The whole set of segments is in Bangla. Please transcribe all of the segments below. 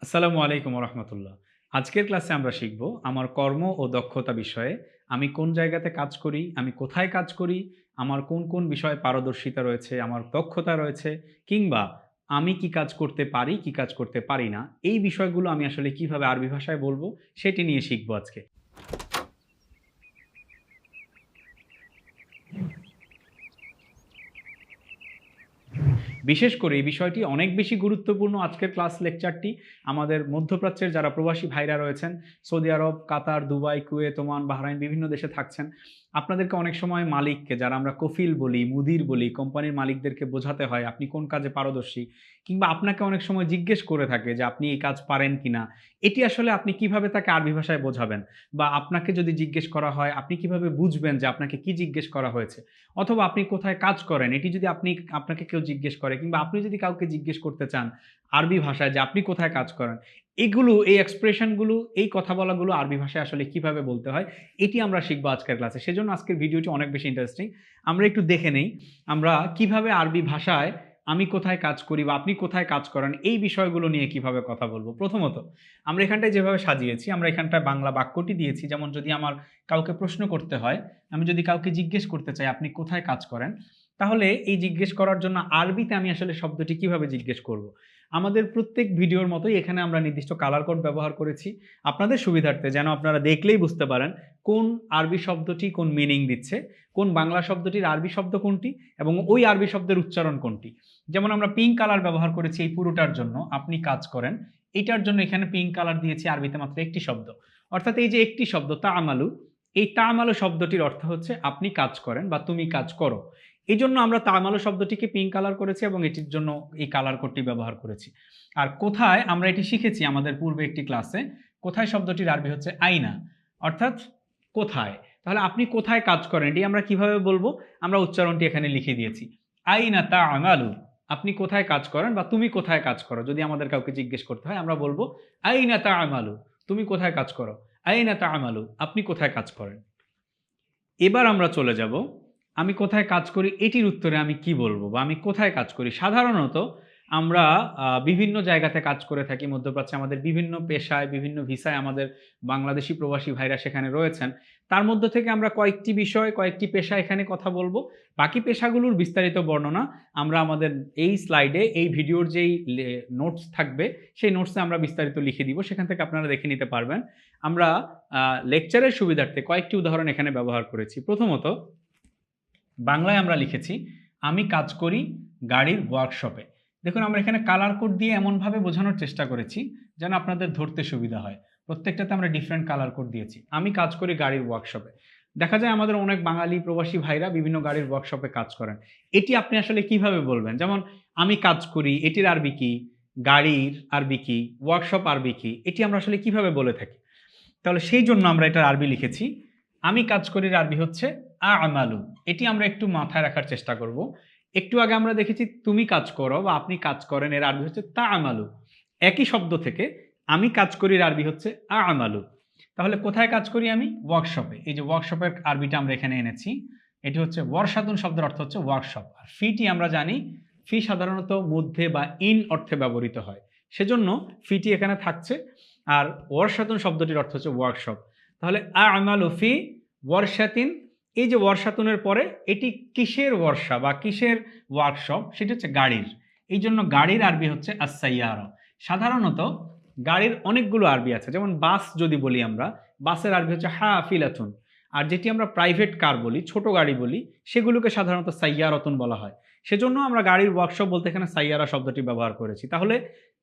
আসসালামু আলাইকুম রহমতুল্লাহ। আজকের ক্লাসে আমরা শিখব আমার কর্ম ও দক্ষতা বিষয়ে। আমি কোন জায়গাতে কাজ করি, আমি কোথায় কাজ করি, আমার কোন কোন বিষয়ে পারদর্শিতা রয়েছে, আমার দক্ষতা রয়েছে, কিংবা আমি কি কাজ করতে পারি, কি কাজ করতে পারি না, এই বিষয়গুলো আমি আসলে কিভাবে আরবি ভাষায় বলবো সেটি নিয়ে শিখবো আজকে। বিশেষ করে এই বিষয়টি অনেক বেশি গুরুত্বপূর্ণ। আজকের ক্লাস লেকচারটি আমাদের মধ্যপ্রাচ্যের যারা প্রবাসী ভাইরা রয়েছেন, সৌদি আরব, কাতার, দুবাই, কুয়েত, ওমান, বাহরাইন বিভিন্ন দেশে থাকছেন, আপনাদেরকে অনেক সময় মালিককে, যারা আমরা কফিল বলি, মুদির বলি, কোম্পানির মালিকদেরকে বোঝাতে হয় আপনি কোন কাজে পারদর্শী, কিংবা আপনাকে অনেক সময় জিজ্ঞেস করে থাকে যে আপনি এই কাজ পারেন কিনা। এটি আসলে আপনি কিভাবে তাকে আরবি ভাষায় বোঝাবেন, বা আপনাকে যদি জিজ্ঞেস করা হয় আপনি কিভাবে বুঝবেন যে আপনাকে কি জিজ্ঞেস করা হয়েছে, অথবা আপনি কোথায় কাজ করেন, এটি যদি আপনাকে কেউ জিজ্ঞেস করে, কিংবা আপনি যদি কাউকে জিজ্ঞেস করতে চান আরবি ভাষায় যে আপনি কোথায় কাজ করেন, এগুলো, এই এক্সপ্রেশনগুলো, এই কথা বলাগুলো আরবি ভাষায় আসলে কিভাবে বলতে হয়, এটি আমরা শিখবো আজকের ক্লাসে। সেজন্য আজকের ভিডিওটি অনেক বেশি ইন্টারেস্টিং। আমরা একটু দেখে নেই আমরা কিভাবে আরবি ভাষায় আমি কোথায় কাজ করি বা আপনি কোথায় কাজ করেন এই বিষয়গুলো নিয়ে কিভাবে কথা বলবো। প্রথমত, আমরা এখানটায় যেভাবে সাজিয়েছি, আমরা এখানটায় বাংলা বাক্যটি দিয়েছি। যেমন যদি আমার কাউকে প্রশ্ন করতে হয়, আমি যদি কাউকে জিজ্ঞেস করতে চাই আপনি কোথায় কাজ করেন, তাহলে এই জিজ্ঞেস করার জন্য আরবিতে আমি আসলে শব্দটি কিভাবে জিজ্ঞেস করব। আমাদের প্রত্যেক ভিডিওর মতোই এখানে আমরা নির্দিষ্ট কালার কোড ব্যবহার করেছি আপনাদের সুবিধার্থে, যেন আপনারা দেখলেই বুঝতে পারেন কোন আরবি শব্দটি কোন মিনিং দিচ্ছে, কোন বাংলা শব্দটির আরবি শব্দ কোনটি, এবং ওই আরবি শব্দের উচ্চারণ কোনটি। যেমন আমরা পিঙ্ক কালার ব্যবহার করেছি এই পুরোটার জন্য, আপনি কাজ করেন, এটার জন্য এখানে পিঙ্ক কালার দিয়েছি আরবিতে মাত্র একটি শব্দ। অর্থাৎ এই যে একটি শব্দ তা আমালু, এই তামালু শব্দটির অর্থ হচ্ছে আপনি কাজ করেন বা তুমি কাজ করো। এই জন্য আমরা তামালু শব্দটিকে পিঙ্ক কালার করেছি এবং এটির জন্য এই কালার কোডটি ব্যবহার করেছি। আর কোথায়, আমরা এটি শিখেছি আমাদের পূর্বে একটি ক্লাসে। কোথায় শব্দটির আরবি হচ্ছে আইনা, অর্থাৎ কোথায়। তাহলে আপনি কোথায় কাজ করেন এটি আমরা কিভাবে বলবো, আমরা উচ্চারণটি এখানে লিখে দিয়েছি। আইনা তামালু, আপনি কোথায় কাজ করেন বা তুমি কোথায় কাজ করো। যদি আমাদের কাউকে জিজ্ঞেস করতে হয় আমরা বলবো আইনা তামালু, তুমি কোথায় কাজ করো। আইনা তা'মালু, আপনি কোথায় কাজ করেন। এবার আমরা চলে যাব আমি কোথায় কাজ করি এটির উত্তরে আমি কি বলবো বা আমি কোথায় কাজ করি। সাধারণত আমরা বিভিন্ন জায়গাতে কাজ করে থাকি মধ্যপ্রাচ্যে। আমাদের বিভিন্ন পেশায়, বিভিন্ন ভিসায় আমাদের বাংলাদেশি প্রবাসী ভাইরা সেখানে রয়েছেন। তার মধ্য থেকে আমরা কয়েকটি বিষয়, কয়েকটি পেশা এখানে কথা বলবো। বাকি পেশাগুলোর বিস্তারিত বর্ণনা আমরা আমাদের এই স্লাইডে, এই ভিডিওর যেই নোটস থাকবে সেই নোটসে আমরা বিস্তারিত লিখে দিব, সেখান থেকে আপনারা দেখে নিতে পারবেন। আমরা লেকচারের সুবিধার্থে কয়েকটি উদাহরণ এখানে ব্যবহার করেছি। প্রথমত, বাংলায় আমরা লিখেছি আমি কাজ করি গাড়ির ওয়ার্কশপে। দেখুন আমরা এখানে কালার কোড দিয়ে এমনভাবে বোঝানোর চেষ্টা করেছি যেন আপনাদের ধরতে সুবিধা হয়। প্রত্যেকটাতে আমরা ডিফারেন্ট কালার কোড দিয়েছি। আমি কাজ করি গাড়ির ওয়ার্কশপে। দেখা যায় আমাদের অনেক বাঙালি প্রবাসী ভাইরা বিভিন্ন গাড়ির ওয়ার্কশপে কাজ করেন। এটি আপনি আসলে কিভাবে বলবেন? যেমন আমি কাজ করি, এটির আরবি কি, গাড়ির আরবি কি, ওয়ার্কশপ আরবি কি, এটি আমরা আসলে কিভাবে বলে থাকি। তাহলে সেই জন্য আমরা এটার আরবি লিখেছি। আমি কাজ করির আরবি হচ্ছে আমালু। এটি আমরা একটু মাথায় রাখার চেষ্টা করব। একটু আগে আমরা দেখেছি তুমি কাজ করো বা আপনি কাজ করেন, এর আরবি হচ্ছে আমালু। একই শব্দ থেকে আমি কাজ করির আরবি হচ্ছে আমালু। তাহলে কোথায় কাজ করি আমি? ওয়ার্কশপে। এই যে ওয়ার্কশপের আরবিটা আমরা এখানে এনেছি, এটি হচ্ছে ওয়ারশাতুন শব্দের অর্থ হচ্ছে ওয়ার্কশপ। আর ফিটি আমরা জানি, ফি সাধারণত মধ্যে বা ইন অর্থে ব্যবহৃত হয়, সেজন্য ফিটি এখানে থাকছে। আর ওয়ারশাতুন শব্দটির অর্থ হচ্ছে ওয়ার্কশপ। তাহলে আমালু ফি ওয়ারশাতিন, এই যে ওয়ারশাতুনের পরে এটি কিসের ওয়ার্কশা বা কিসের ওয়ার্কশপ, সেটি হচ্ছে গাড়ির। এই জন্য গাড়ির আরবি হচ্ছে আস-সাইয়ারা। সাধারণত গাড়ির অনেকগুলো আরবি আছে। যেমন বাস যদি বলি আমরা, বাসের আরবি হচ্ছে হাফিলাতুন। আর যেটি আমরা প্রাইভেট কার বলি, ছোট গাড়ি বলি, সেগুলোকে সাধারণত সাইয়ারাতুন বলা হয়। সেজন্য আমরা গাড়ির ওয়ার্কশপ বলতে এখানে সাইয়ারা শব্দটি ব্যবহার করেছি। তাহলে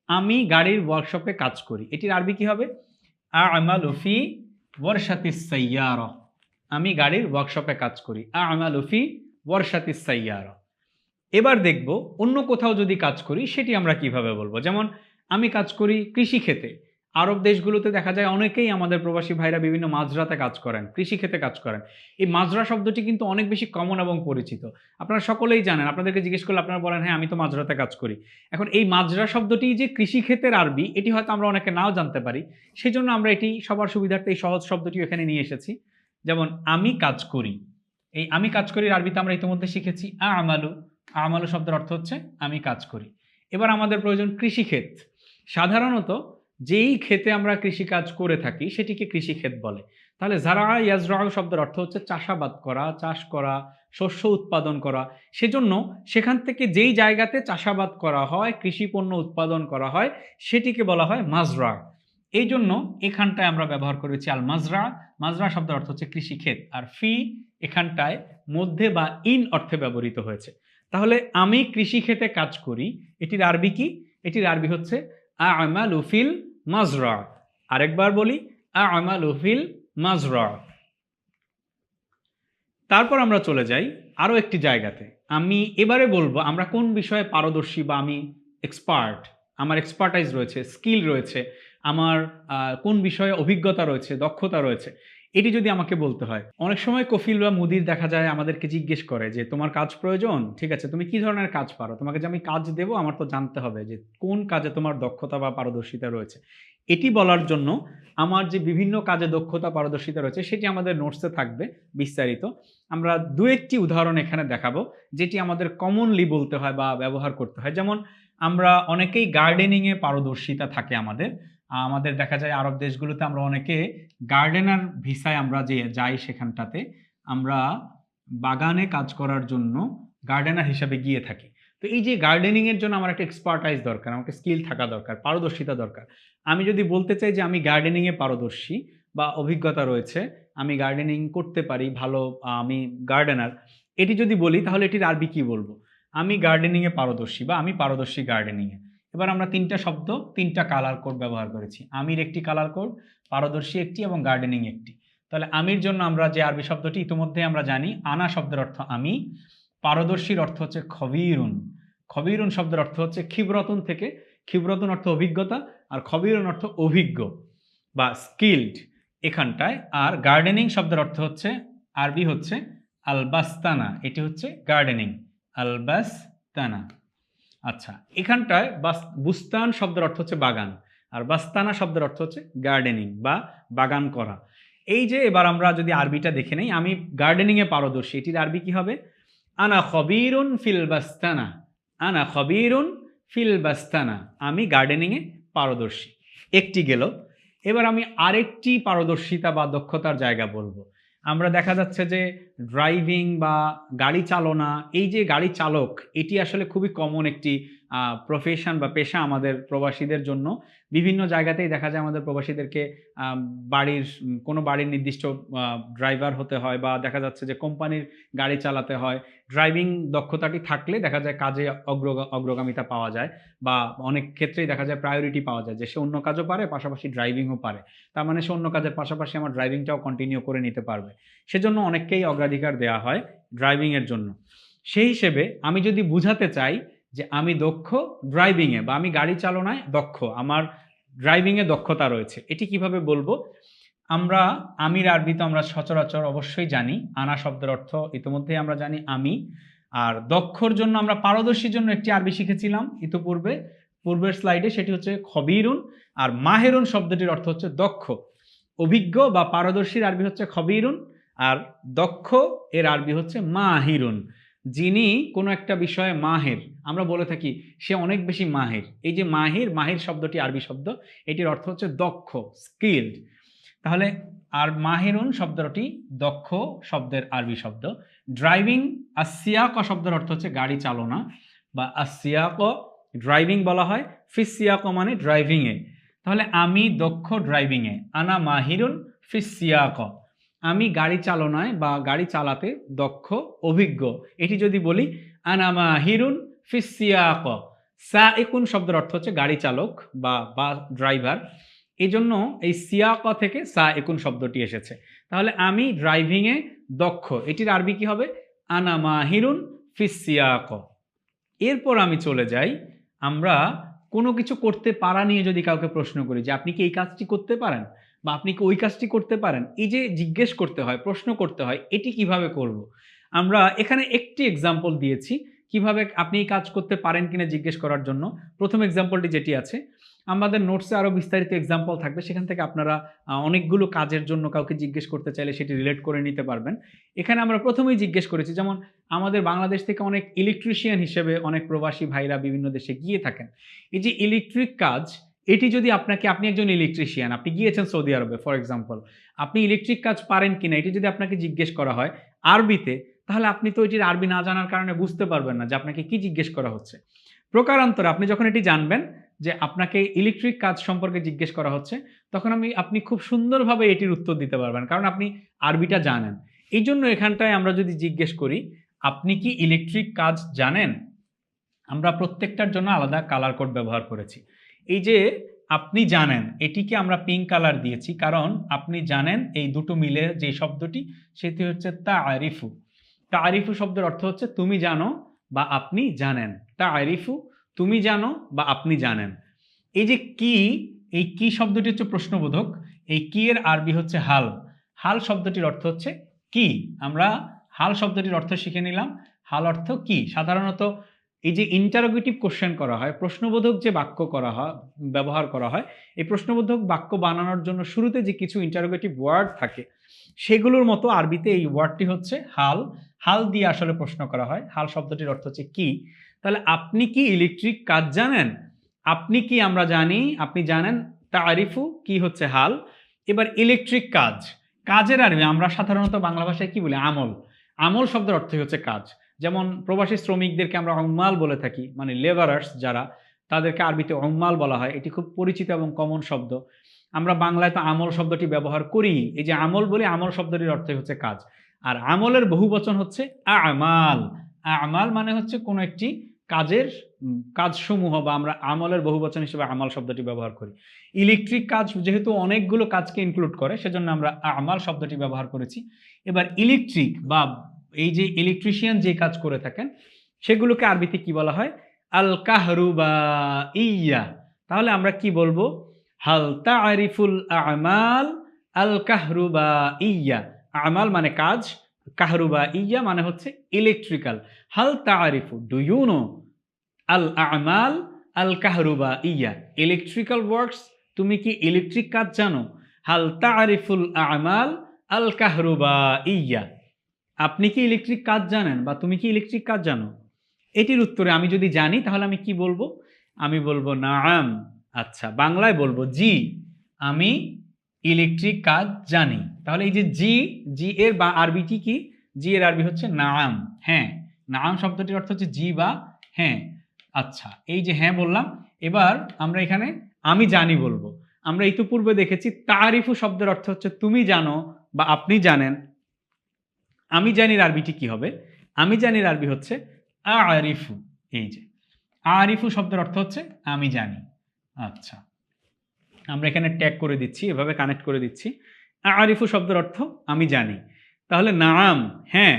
আমি গাড়ির ওয়ার্কশপে কাজ করি, এটির আরবি কি হবে? আমালু ফি ওয়ারশাতিস সাইয়ারা। আমি গাড়ির ওয়ার্কশপে কাজ করি। আমালু ফি ওয়ারশাতিস সাইয়ারা। এবার দেখব অন্য কোথাও যদি কাজ করি সেটি আমরা কিভাবে বলবো। যেমন আমি কাজ করি কৃষিক্ষেত্রে। আরব দেশগুলোতে দেখা যায় অনেকেই আমাদের প্রবাসী ভাইরা বিভিন্ন মাজরাতে কাজ করেন, কৃষিক্ষেত্রে কাজ করেন। এই মাজরা শব্দটি কিন্তু অনেক বেশি কমন এবং পরিচিত। আপনারা সকলেই জানেন, আপনাদেরকে জিজ্ঞেস করলে আপনারা বলেন হ্যাঁ আমি তো মাজরাতে কাজ করি। এখন এই মাজরা শব্দটি যে কৃষিক্ষেত্রের আরবি, এটি হয়তো আমরা অনেকে নাও জানতে পারি। সেজন্য আমরা এটি সবার সুবিধার্থে এই সহজ শব্দটি এখানে নিয়ে এসেছি। যেমন আমি কাজ করি, এই আমি কাজ করি আরবিতে আমরা ইতিমধ্যে শিখেছি আমালু। আমালু শব্দের অর্থ হচ্ছে আমি কাজ করি। এবার আমাদের প্রয়োজন কৃষিক্ষেত্র। সাধারণত যেই ক্ষেতে আমরা কৃষিকাজ করে থাকি সেটিকে কৃষিক্ষেত বলে। তাহলে যারা ইয়াজরাউ শব্দের অর্থ হচ্ছে চাষাবাদ করা, চাষ করা, শস্য উৎপাদন করা। সেজন্য সেখান থেকে যেই জায়গাতে চাষাবাদ করা হয়, কৃষি পণ্য উৎপাদন করা হয়, সেটিকে বলা হয় মাজরা। এই জন্য এখানটায় আমরা ব্যবহার করেছি আল মাজরা। মাজরা শব্দের অর্থ হচ্ছে কৃষিক্ষেত, আর ফি এখানটায় মধ্যে বা ইন অর্থে ব্যবহৃত হয়েছে। তাহলে আমি কৃষিক্ষেতে কাজ করি, এটির আরবি কি? এটির আরবি হচ্ছে আমালু ফিল মাজরা। আরেকবার বলি, আমালু ফিল মাজরা। তারপর আমরা চলে যাই আরও একটি জায়গাতে। আমি এবারে বলবো আমরা কোন বিষয়ে পারদর্শী বা আমি এক্সপার্ট, আমার এক্সপার্টাইজ রয়েছে, স্কিল রয়েছে, আমার কোন বিষয়ে অভিজ্ঞতা রয়েছে, দক্ষতা রয়েছে, এটি যদি আমাকে বলতে হয়। অনেক সময় কফিল বা মুদির দেখা যায় আমাদেরকে জিজ্ঞেস করে যে তোমার কাজ প্রয়োজন, ঠিক আছে তুমি কি ধরনের কাজ পারো, তোমাকে যে আমি কাজ দেবো আমার তো জানতে হবে যে কোন কাজে তোমার দক্ষতা বা পারদর্শিতা রয়েছে। এটি বলার জন্য আমার যে বিভিন্ন কাজে দক্ষতা পারদর্শিতা রয়েছে সেটি আমাদের নোটসে থাকবে বিস্তারিত। আমরা দু একটি উদাহরণ এখানে দেখাবো যেটি আমাদের কমনলি বলতে হয় বা ব্যবহার করতে হয়। যেমন আমরা অনেকেই গার্ডেনিংয়ে পারদর্শিতা থাকে আমাদের। আমাদের দেখা যায় আরব দেশগুলোতে আমরা অনেকে গার্ডেনার ভিসায় আমরা যে যাই, সেখানটাতে আমরা বাগানে কাজ করার জন্য গার্ডেনার হিসাবে গিয়ে থাকি। তো এই যে গার্ডেনিংয়ের জন্য আমার একটা এক্সপার্টাইজ দরকার, আমাকে স্কিল থাকা দরকার, পারদর্শিতা দরকার। আমি যদি বলতে চাই যে আমি গার্ডেনিংয়ে পারদর্শী বা অভিজ্ঞতা রয়েছে, আমি গার্ডেনিং করতে পারি ভালো, আমি গার্ডেনার, এটি যদি বলি তাহলে এটির আরবি কি বলবো? আমি গার্ডেনিংয়ে পারদর্শী বা আমি পারদর্শী গার্ডেনিংয়ে। এবার আমরা তিনটা শব্দ, তিনটা কালার কোড ব্যবহার করেছি। আমির একটি কালার কোড, পারদর্শী একটি এবং গার্ডেনিং একটি। তাহলে আমির জন্য আমরা যে আরবি শব্দটি ইতিমধ্যে আমরা জানি, আনা শব্দের অর্থ আমি, পারদর্শীর অর্থ হচ্ছে খবিরুন, খবিরুন শব্দের অর্থ হচ্ছে খিবরতুন থেকে, খিবরতুন অর্থ অভিজ্ঞতা, আর খবিরুন অর্থ অভিজ্ঞ বা স্কিলড এখানটায়। আর গার্ডেনিং শব্দের অর্থ হচ্ছে আরবি হচ্ছে আলবাস্তানা, এটি হচ্ছে গার্ডেনিং, আলবাস্তানা। আচ্ছা, এখানটায় বুস্তান শব্দের অর্থ হচ্ছে বাগান, আর বাস্তানা শব্দের অর্থ হচ্ছে গার্ডেনিং বা বাগান করা। এই যে এবার আমরা যদি আরবিটা দেখে নেই, আমি গার্ডেনিংয়ে পারদর্শী, এটির আরবি কি হবে? আনা খবিরুন ফিল বাস্তানা, আনা খবিরুন ফিল বাস্তানা, আমি গার্ডেনিংয়ে পারদর্শী। একটি গেল। এবার আমি আরেকটি পারদর্শিতা বা দক্ষতার জায়গা বলবো। আমরা দেখা যাচ্ছে যে ড্রাইভিং বা গাড়ি চালনা, এই যে গাড়ি চালক, এটি আসলে খুবই কমন একটি প্রফেশন বা পেশা আমাদের প্রবাসীদের জন্য। বিভিন্ন জায়গাতেই দেখা যায় আমাদের প্রবাসীদেরকে কোনো বাড়ির নির্দিষ্ট ড্রাইভার হতে হয়, বা দেখা যাচ্ছে যে কোম্পানির গাড়ি চালাতে হয়। ড্রাইভিং দক্ষতাটি থাকলে দেখা যায় কাজে অগ্রগামিতা পাওয়া যায়, বা অনেক ক্ষেত্রেই দেখা যায় প্রায়োরিটি পাওয়া যায় যে সে অন্য কাজও পারে, পাশাপাশি ড্রাইভিংও পারে। তার মানে সে অন্য কাজের পাশাপাশি আমার ড্রাইভিংটাও কন্টিনিউ করে নিতে পারবে। সেজন্য অনেককেই অগ্রাধিকার দেওয়া হয় ড্রাইভিংয়ের জন্য। সেই হিসেবে আমি যদি বুঝাতে চাই যে আমি দক্ষ ড্রাইভিংয়ে বা আমি গাড়ি চালনায় দক্ষ, আমার ড্রাইভিংয়ে দক্ষতা রয়েছে, এটি কিভাবে বলবো? আমরা আমির আরবি তো আমরা সচরাচর অবশ্যই জানি, আনা শব্দের অর্থ ইতিমধ্যেই আমরা জানি আমি। আর দক্ষর জন্য আমরা পারদর্শীর জন্য একটি আরবি শিখেছিলাম ইতিপূর্বে, পূর্বের স্লাইডে, সেটি হচ্ছে খবিরুন। আর মাহেরুন শব্দটির অর্থ হচ্ছে দক্ষ। অভিজ্ঞ বা পারদর্শীর আরবি হচ্ছে খবিরুন, আর দক্ষ এর আরবি হচ্ছে মাহিরুন। যিনি কোনো একটা বিষয়ে মাহের, আমরা বলে থাকি সে অনেক বেশি মাহের। এই যে মাহির, মাহির শব্দটি আরবি শব্দ, এটির অর্থ হচ্ছে দক্ষ, স্কিলড। তাহলে আর মাহিরুন শব্দটি দক্ষ শব্দের আরবি শব্দ। ড্রাইভিং, আসিয়াক শব্দের অর্থ হচ্ছে গাড়ি চালনা বা আসিয়াক, ড্রাইভিং বলা হয়, ফিসিয়াক মানে ড্রাইভিংয়ে। তাহলে আমি দক্ষ ড্রাইভিংয়ে, আনা মাহিরুন ফিসিয়াক, আমি গাড়ি চালনায় বা গাড়ি চালাতে দক্ষ, অভিজ্ঞ। এটি যদি বলি আনা মাহিরুন ফিসিয়াক, সাইকুন শব্দের অর্থ হচ্ছে গাড়ি চালক বা ড্রাইভার। এই জন্য এই সিয়াক থেকে সাইকুন শব্দটি এসেছে। তাহলে আমি ড্রাইভিংয়ে দক্ষ, এটির আরবি কি হবে? আনা মাহিরুন ফিসিয়াক। এরপর আমি চলে যাই, আমরা কোনো কিছু করতে পারা নিয়ে যদি কাউকে প্রশ্ন করি যে আপনি কি এই কাজটি করতে পারেন বা আপনি কি ওই কাজটি করতে পারেন, এই যে জিজ্ঞেস করতে হয়, প্রশ্ন করতে হয়, এটি কিভাবে করব? আমরা এখানে একটি এক্সাম্পল দিয়েছি কিভাবে আপনি এই কাজ করতে পারেন কিনা জিজ্ঞেস করার জন্য। প্রথম এক্সাম্পলটি যেটি আছে, আমাদের নোটসে আরও বিস্তারিত এক্সাম্পল থাকবে, সেখান থেকে আপনারা অনেকগুলো কাজের জন্য কাউকে জিজ্ঞেস করতে চাইলে সেটি রিলেট করে নিতে পারবেন। এখানে আমরা প্রথমেই জিজ্ঞেস করেছি, যেমন আমাদের বাংলাদেশ থেকে অনেক ইলেকট্রিশিয়ান হিসেবে অনেক প্রবাসী ভাইরা বিভিন্ন দেশে গিয়ে থাকেন। এই যে ইলেকট্রিক কাজ, এটি যদি আপনাকে, আপনি একজন ইলেকট্রিশিয়ান, আপনি গিয়েছেন সৌদি আরবে ফর এক্সাম্পল, আপনি ইলেকট্রিক কাজ পারেন কিনা এটি যদি আপনাকে জিজ্ঞেস করা হয় আরবিতে, তাহলে আপনি তো এটির আরবি না জানার কারণে বুঝতে পারবেন না যে আপনাকে কি জিজ্ঞেস করা হচ্ছে। প্রকারান্তরে আপনি যখন এটি জানবেন যে আপনাকে ইলেকট্রিক কাজ সম্পর্কে জিজ্ঞেস করা হচ্ছে, তখন আপনি খুব সুন্দরভাবে এটির উত্তর দিতে পারবেন, কারণ আপনি আরবিটা জানেন। এই জন্য এখানটায় আমরা যদি জিজ্ঞেস করি আপনি কি ইলেকট্রিক কাজ জানেন, আমরা প্রত্যেকটার জন্য আলাদা কালার কোড ব্যবহার করেছি। এই যে আপনি জানেন, এটিকে আমরা পিঙ্ক কালার দিয়েছি কারণ আপনি জানেন এই দুটো মিলে যে শব্দটি, সেটি হচ্ছে তাআরিফু। তাআরিফু শব্দের অর্থ হচ্ছে তুমি জানো বা আপনি জানেন। তাআরিফু, তুমি জানো বা আপনি জানেন। এই যে কি, এই কি শব্দটি হচ্ছে প্রশ্নবোধক, এই কি এর আরবি হচ্ছে হাল। হাল শব্দটির অর্থ হচ্ছে কি। আমরা হাল শব্দটির অর্থ শিখে নিলাম। হাল অর্থ কি। সাধারণত এই যে ইন্টারোগেটিভ কোশ্চেন করা হয়, প্রশ্নবোধক যে বাক্য করা হয়, ব্যবহার করা হয়, এই প্রশ্নবোধক বাক্য বানানোর জন্য শুরুতে যে কিছু ইন্টারোগেটিভ ওয়ার্ড থাকে, সেগুলোর মতো আরবিতে এই ওয়ার্ডটি হচ্ছে হাল। হাল দিয়ে আসলে প্রশ্ন করা হয়। হাল শব্দটির অর্থ হচ্ছে কি। তাহলে আপনি কি ইলেকট্রিক কাজ জানেন, আপনি কি, আমরা জানি, আপনি জানেন। তারিফু কি হচ্ছে হাল। এবার ইলেকট্রিক কাজ, কাজের আরবি আমরা সাধারণত বাংলা ভাষায় কি বলি, আমল। আমল শব্দের অর্থই হচ্ছে কাজ। যেমন প্রবাসী শ্রমিকদেরকে আমরা উম্মাল বলে থাকি, মানে লেবারার্স যারা, তাদেরকে আরবিতে উম্মাল বলা হয়। এটি খুব পরিচিত এবং কমন শব্দ। আমরা বাংলায় তো আমল শব্দটি ব্যবহার করি। এই যে আমল বলি, আমল শব্দটির অর্থই হচ্ছে কাজ। আর আমলের বহুবচন হচ্ছে আমাল। আমাল মানে হচ্ছে কোনো একটি কাজের কাজসমূহ, বা আমরা আমলের বহুবচন হিসেবে আমাল শব্দটি ব্যবহার করি। ইলেকট্রিক কাজ যেহেতু অনেকগুলো কাজকে ইনক্লুড করে, সেজন্য আমরা আমাল শব্দটি ব্যবহার করেছি। এবার ইলেকট্রিক বা এই যে ইলেকট্রিশিয়ান যে কাজ করে থাকেন, সেগুলোকে আরবিতে কি বলা হয়, আল কাহরুবাইয়্যা। তাহলে আমরা কি বলবো, হাল তা'রিফুল আমাল আল কাহরুবাইয়্যা। আমাল মানে কাজ, কাহরুবাইয়্যা মানে হচ্ছে ইলেকট্রিক্যাল। হাল তা'রিফু, ডু ইউ নো, আল আমাল আল কাহরুবাইয়্যা, ইলেকট্রিক্যাল ওয়ার্কস, তুমি কি ইলেকট্রিক কাজ জানো। হাল তা'রিফুল আমাল আল কাহরুবাইয়্যা, আপনি কি ইলেকট্রিক কাজ জানেন বা তুমি কি ইলেকট্রিক কাজ জানো। এটির উত্তরে আমি যদি জানি তাহলে আমি কি বলবো, আমি বলবো নাআম। আচ্ছা, বাংলায় বলবো জি, আমি ইলেকট্রিক কাজ জানি। তাহলে এই যে জি, জি এর বা আরবিটি কি, জি এর আরবি হচ্ছে নাআম, হ্যাঁ। নাআম শব্দটির অর্থ হচ্ছে জি বা হ্যাঁ। আচ্ছা, এই যে হ্যাঁ বললাম, এবার আমরা এখানে আমি জানি বলবো। আমরা ইতিপূর্বে দেখেছি তারিফু শব্দের অর্থ হচ্ছে তুমি জানো বা আপনি জানেন। আমি জানির আরবিটি কি হবে, আমি জানির আরবি হচ্ছে আরিফু। এই যে আরিফু শব্দের অর্থ হচ্ছে আমি জানি। আচ্ছা, আমরা এখানে ট্যাগ করে দিচ্ছি, এভাবে কানেক্ট করে দিচ্ছি। আরিফু শব্দের অর্থ আমি জানি। তাহলে নাম, হ্যাঁ,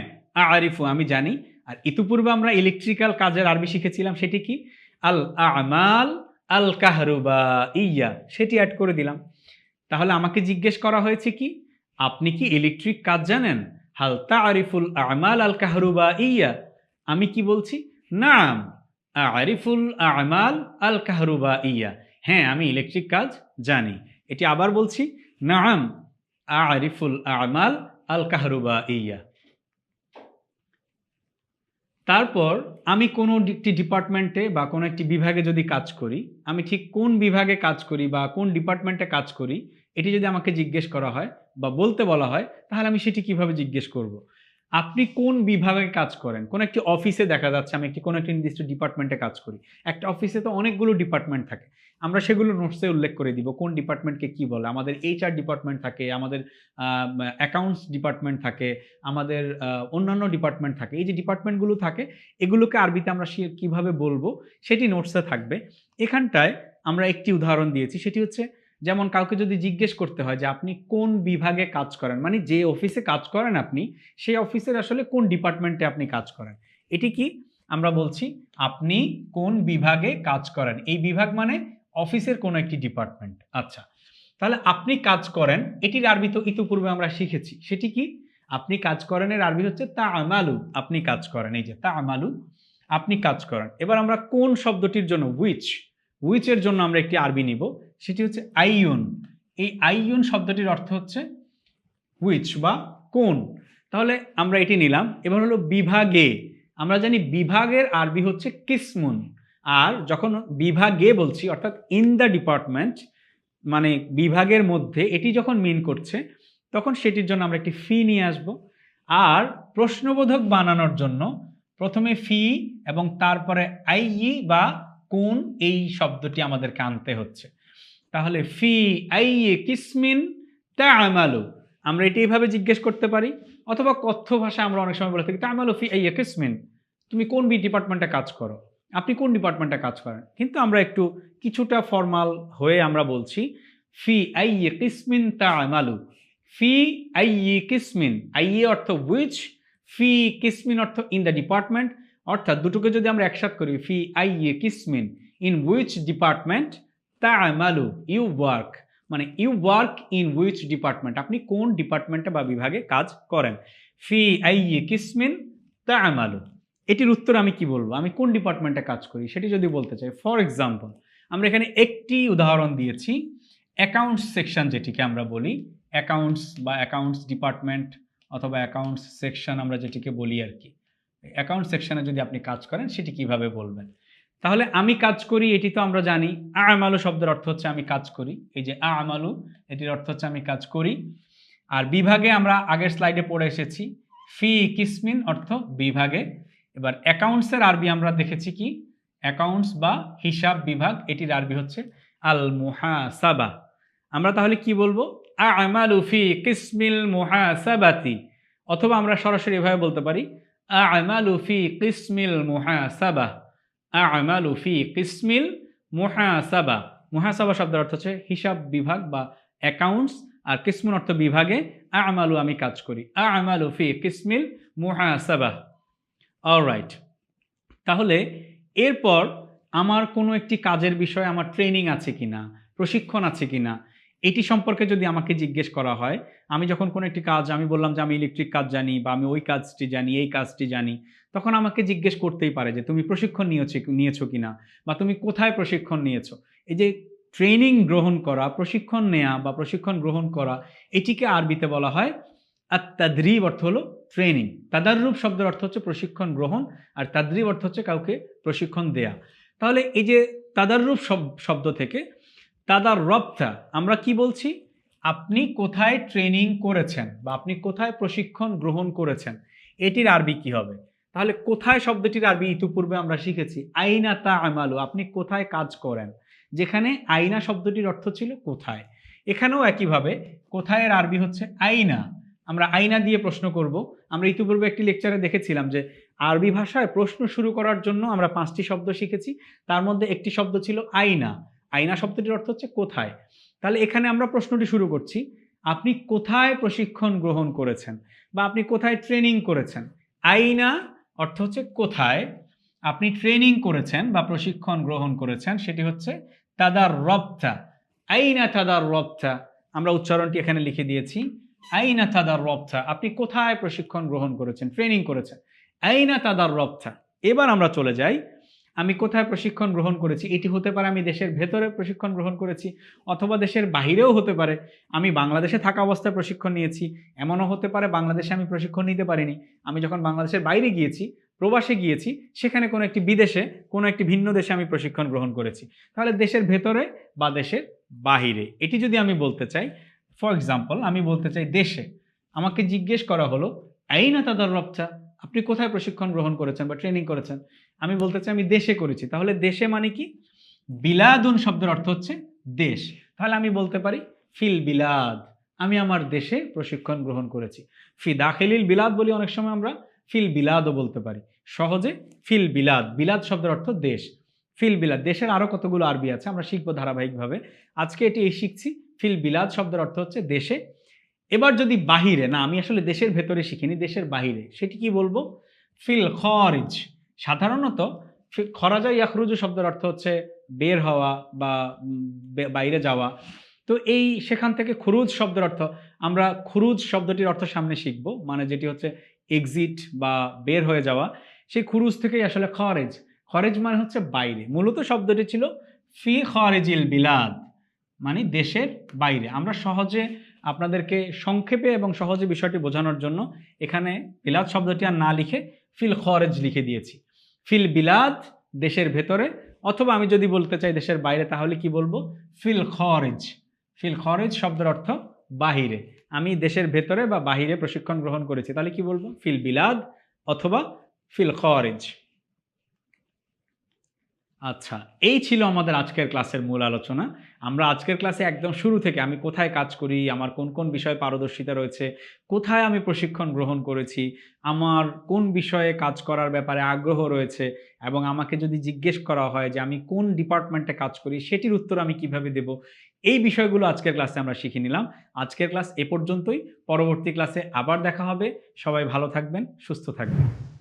আরিফু আমি জানি। আর ইতিপূর্বে আমরা ইলেকট্রিক্যাল কাজের আরবি শিখেছিলাম, সেটি কি, আল আমাল আল কাহরুবাইয়্যা, সেটি অ্যাড করে দিলাম। তাহলে আমাকে জিজ্ঞেস করা হয়েছে কি, আপনি কি ইলেকট্রিক কাজ জানেন, হাল তা'রিফুল আমাল আল কাহরুবাইয়্যা। আমি কি বলছি, নাম আরিফুল আমাল আল কাহরুবাইয়্যা, হ্যাঁ আমি ইলেকট্রিক কাজ জানি। এটি আবার বলছি, নাম আরিফুল আমাল আল কাহরুবাইয়্যা। তারপর আমি কোনো একটি ডিপার্টমেন্টে বা কোনো একটি বিভাগে যদি কাজ করি, আমি ঠিক কোন বিভাগে কাজ করি বা কোন ডিপার্টমেন্টে কাজ করি, এটি যদি আমাকে জিজ্ঞেস করা হয় বা বলতে বলা হয়, তাহলে আমি সেটি কিভাবে জিজ্ঞেস করব। আপনি কোন বিভাগে কাজ করেন, কোন একটি অফিসে দেখা যাচ্ছে আমি কোনো একটি নির্দিষ্ট ডিপার্টমেন্টে কাজ করি। একটা অফিসে তো অনেকগুলো ডিপার্টমেন্ট থাকে, আমরা সেগুলো নোটসে উল্লেখ করে দিব কোন ডিপার্টমেন্টকে কি বলে। আমাদের এইচআর ডিপার্টমেন্ট থাকে, আমাদের অ্যাকাউন্টস ডিপার্টমেন্ট থাকে, আমাদের অন্যান্য ডিপার্টমেন্ট থাকে। এই যে ডিপার্টমেন্টগুলো থাকে, এগুলোকে আরবিতে আমরা কিভাবে বলবো সেটি নোটসে থাকবে। এখানটায় আমরা একটি উদাহরণ দিয়েছি, সেটি হচ্ছে যেমন কাউকে যদি জিজ্ঞেস করতে হয় যে আপনি কোন বিভাগে কাজ করেন, মানে যে অফিসে কাজ করেন আপনি, সেই অফিসের আসলে কোন ডিপার্টমেন্টে আপনি কাজ করেন, এটি কি আমরা বলছি আপনি কোন বিভাগে কাজ করেন। এই বিভাগ মানে অফিসের কোন একটি ডিপার্টমেন্ট। আচ্ছা, তাহলে আপনি কাজ করেন, এটির আরবি তো ইতিপূর্বে আমরা শিখেছি, সেটি কি, আপনি কাজ করেন এর আরবি হচ্ছে তা'মালু, আপনি কাজ করেন। এই যে তা'মালু, আপনি কাজ করেন। এবার আমরা কোন শব্দটির জন্য, উইচের জন্য আমরা একটি আরবি নিব, সেটি হচ্ছে আইয়ুন। এই আইয়ুন শব্দটির অর্থ হচ্ছে উইচ বা কোন। তাহলে আমরা এটি নিলাম। এবার হলো বিভাগে, আমরা জানি বিভাগের আরবি হচ্ছে কিসমুন। আর যখন বিভাগে বলছি অর্থাৎ ইন দ্য ডিপার্টমেন্ট মানে বিভাগের মধ্যে, এটি যখন মিন করছে তখন সেটির জন্য আমরা একটি ফি নিয়ে আসব। আর প্রশ্নবোধক বানানোর জন্য প্রথমে ফি এবং তারপরে আইয়ি বা কোন এই শব্দটি আমাদেরকে আনতে হচ্ছে। তাহলে ফি আইয়ি কিসমিন তা'মালু, আমরা এটি এইভাবে জিজ্ঞেস করতে পারি। অথবা কথ্য ভাষায় আমরা অনেক সময় বলে থাকি তা'মালু ফি আইয়ি কিসমিন, তুমি কোন ডিপার্টমেন্টে কাজ করো, আপনি কোন ডিপার্টমেন্টে কাজ করেন। কিন্তু আমরা একটু কিছুটা ফর্মাল হয়ে আমরা বলছি ফি আইয়ি কিসমিন তা'মালু, ফি আইয়ি কিসমিন, আইয়ি অর্থ হুইচ, ফি কিসমিন অর্থ ইন দ্য ডিপার্টমেন্ট। অর্থাৎ দুটোকে যদি আমরা একসাথে করি, ফি আইয়ি কিসমিন ইন হুইচ ডিপার্টমেন্ট তা'মালু ইউ ওয়ার্ক, মানে you work in which department, আপনি কোন ডিপার্টমেন্টে বা বিভাগে কাজ করেন। ফি আইয়ি কিসমিন তা'মালু, এটির উত্তর আমি কি বলবো, আমি কোন ডিপার্টমেন্টে কাজ করি সেটি যদি বলতে চাই। ফর এক্সাম্পল আমরা এখানে একটি উদাহরণ দিয়েছি, অ্যাকাউন্টস সেকশন যেটিকে আমরা বলি, অ্যাকাউন্টস বা অ্যাকাউন্টস ডিপার্টমেন্ট অথবা অ্যাকাউন্টস সেকশন আমরা যেটিকে বলি আর কি। অ্যাকাউন্ট সেকশনে যদি আপনি কাজ করেন সেটি কিভাবে বলবেন। তাহলে আমি কাজ করি এটি তো আমরা জানি, আমালু শব্দের অর্থ হচ্ছে আমি কাজ করি, এই যে আমালু এটির অর্থ হচ্ছে আমি কাজ করি। আর বিভাগে আমরা আগের স্লাইডে পড়ে এসেছি ফি কিসমিন অর্থ বিভাগে। এবার অ্যাকাউন্টসের আরবি আমরা দেখেছি কি, অ্যাকাউন্টস বা হিসাব বিভাগ, এটির আরবি হচ্ছে আল মুহাসাবা। আমরা তাহলে কি বলবো, আমালু ফি কিসমিল মুহাসাবাতি, অথবা আমরা সরাসরি এভাবে বলতে পারি আমালু ফি কিসমিল মুহাসাবা, আমালু ফি কিসমিল মুহাসাবা। মুহাসাবা শব্দের অর্থ হচ্ছে হিসাব বিভাগ বা অ্যাকাউন্টস, আর কিসমুন অর্থ বিভাগে, আমালু আমি কাজ করি, আমালু ফি কিসমিল মুহাসাবা। অলরাইট, তাহলে এরপর আমার কোনো একটি কাজের বিষয়ে আমার ট্রেনিং আছে কিনা, প্রশিক্ষণ আছে কিনা, এটি সম্পর্কে যদি আমাকে জিজ্ঞেস করা হয়, আমি যখন কোনো একটি কাজ, আমি বললাম যে আমি ইলেকট্রিক কাজ জানি বা আমি ওই কাজটি জানি, এই কাজটি জানি, তখন আমাকে জিজ্ঞেস করতেই পারে যে তুমি প্রশিক্ষণ নিয়েছো কিনা বা তুমি কোথায় প্রশিক্ষণ নিয়েছো। এই যে ট্রেনিং গ্রহণ করা, প্রশিক্ষণ নেওয়া বা প্রশিক্ষণ গ্রহণ করা, এটিকে আরবিতে বলা হয় আত-তাদরিব, অর্থ হলো ট্রেনিং। তাদাররুব শব্দের অর্থ হচ্ছে প্রশিক্ষণ গ্রহণ, আর তাদরিব অর্থ হচ্ছে কাউকে প্রশিক্ষণ দেয়া। তাহলে এই যে তাদাররুব শব্দ থেকে তাদাররাবতা, আমরা কি বলছি, আপনি কোথায় ট্রেনিং করেছেন বা আপনি কোথায় প্রশিক্ষণ গ্রহণ করেছেন, এটির আরবি কি হবে। তাহলে কোথায় শব্দটির আরবি ইতিপূর্বে আমরা শিখেছি আইনা তা'মালু, আপনি কোথায় কাজ করেন, যেখানে আইনা শব্দটির অর্থ ছিল কোথায়। এখানেও একইভাবে কোথায়ের আরবি হচ্ছে আইনা, আমরা আইনা দিয়ে প্রশ্ন করব। আমরা ইতিপূর্বে একটি লেকচারে দেখেছিলাম যে আরবি ভাষায় প্রশ্ন শুরু করার জন্য আমরা 5টি শব্দ শিখেছি, তার মধ্যে একটি শব্দ ছিল আইনা। আইনা শব্দটির অর্থ হচ্ছে কোথায়। তাহলে এখানে আমরা প্রশ্নটি শুরু করছি, আপনি কোথায় প্রশিক্ষণ গ্রহণ করেছেন বা আপনি কোথায় ট্রেনিং করেছেন। আইনা অর্থ হচ্ছে কোথায় আপনি ট্রেনিং করেছেন বা প্রশিক্ষণ গ্রহণ করেছেন, সেটি হচ্ছে তাদাররাবতা, আইনা তাদাররাবতা। আমরা উচ্চারণটি এখানে লিখে দিয়েছি, আইনা তাদাররাবতা, আপনি কোথায় প্রশিক্ষণ গ্রহণ করেছেন, ট্রেনিং করেছেন, আইনা তাদাররাবতা। এবার আমরা চলে যাই, আমি কোথায় প্রশিক্ষণ গ্রহণ করেছি, এটি হতে পারে আমি দেশের ভেতরে প্রশিক্ষণ গ্রহণ করেছি অথবা দেশের বাহিরেও হতে পারে। আমি বাংলাদেশে থাকা অবস্থায় প্রশিক্ষণ নিয়েছি, এমনও হতে পারে বাংলাদেশে আমি প্রশিক্ষণ নিতে পারিনি, আমি যখন বাংলাদেশের বাইরে গিয়েছি, প্রবাসে গিয়েছি, সেখানে কোনো একটি বিদেশে, কোনো একটি ভিন্ন দেশে আমি প্রশিক্ষণ গ্রহণ করেছি। তাহলে দেশের ভেতরে বা দেশের বাহিরে, এটি যদি আমি বলতে চাই, ফর এক্সাম্পল আমি বলতে চাই দেশে, আমাকে জিজ্ঞেস করা হলো আইনা তাদাররাবতা, আপনি কোথায় প্রশিক্ষণ গ্রহণ করেছেন বা ট্রেনিং করেছেন, আমি বলতে চাই আমি দেশে করেছি। তাহলে দেশে মানে কি, বিলাদুন শব্দের অর্থ হচ্ছে দেশ। তাহলে আমি বলতে পারি ফিল বিলাদ, আমি আমার দেশে প্রশিক্ষণ গ্রহণ করেছি। ফি দাখিলিল বিলাদ বলি অনেক সময়, আমরা ফিল বিলাদও বলতে পারি সহজে। ফিল বিলাদ, বিলাদ শব্দের অর্থ দেশ। ফিল বিলাদ, দেশের আরও কতগুলো আরবি আছে, আমরা শিখবো ধারাবাহিকভাবে। আজকে এটি শিখছি, ফিল বিলাদ শব্দের অর্থ হচ্ছে দেশে। এবার যদি বাহিরে, না আমি আসলে দেশের ভেতরে শিখিনি, দেশের বাহিরে, সেটি কি বলবো, ফিল খারিজ। সাধারণত খরাজা ইয়াখরুজু শব্দের অর্থ হচ্ছে বের হওয়া বা বাইরে যাওয়া। তো এই সেখান থেকে খুরুজ শব্দের অর্থ, আমরা খুরুজ শব্দটির অর্থ সামনে শিখব, মানে যেটি হচ্ছে এক্সিট বা বের হয়ে যাওয়া। সেই খুরুজ থেকেই আসলে খারেজ, খারেজ মানে হচ্ছে বাইরে। মূলত শব্দটি ছিল ফি খারিজিল বিলাদ, মানে দেশের বাইরে। আমরা সহজে আপনাদেরকে সংক্ষেপে এবং সহজে বিষয়টি বোঝানোর জন্য এখানে বিলাদ শব্দটি আর না লিখে ফিল খারিজ লিখে দিয়েছি। ফিল বিলাদ দেশের ভেতরে, অথবা আমি যদি বলতে চাই দেশের বাইরে তাহলে কি বলবো? ফিল খরিজ। ফিল খরিজ শব্দের অর্থ বাহিরে। আমি দেশের ভেতরে বা বাহিরে প্রশিক্ষণ গ্রহণ করেছি, তাহলে কি বলবো? ফিল বিলাদ অথবা ফিল খরিজ। আচ্ছা, এই ছিল আমাদের আজকের ক্লাসের মূল আলোচনা। আমরা আজকের ক্লাসে একদম শুরু থেকে আমি কোথায় কাজ করি, আমার কোন, কোন বিষয়ে পারদর্শিতা রয়েছে, কোথায় আমি প্রশিক্ষণ গ্রহণ করেছি, আমার কোন বিষয়ে কাজ করার ব্যাপারে আগ্রহ রয়েছে এবং আমাকে যদি জিজ্ঞেস করা হয় যে আমি কোন ডিপার্টমেন্টে কাজ করি, সেটির উত্তর আমি কিভাবে দেব, এই বিষয়গুলো আজকের ক্লাসে আমরা শিখে নিলাম। আজকের ক্লাস এ পর্যন্তই। পরবর্তী ক্লাসে আবার দেখা হবে। সবাই ভালো থাকবেন, সুস্থ থাকবেন।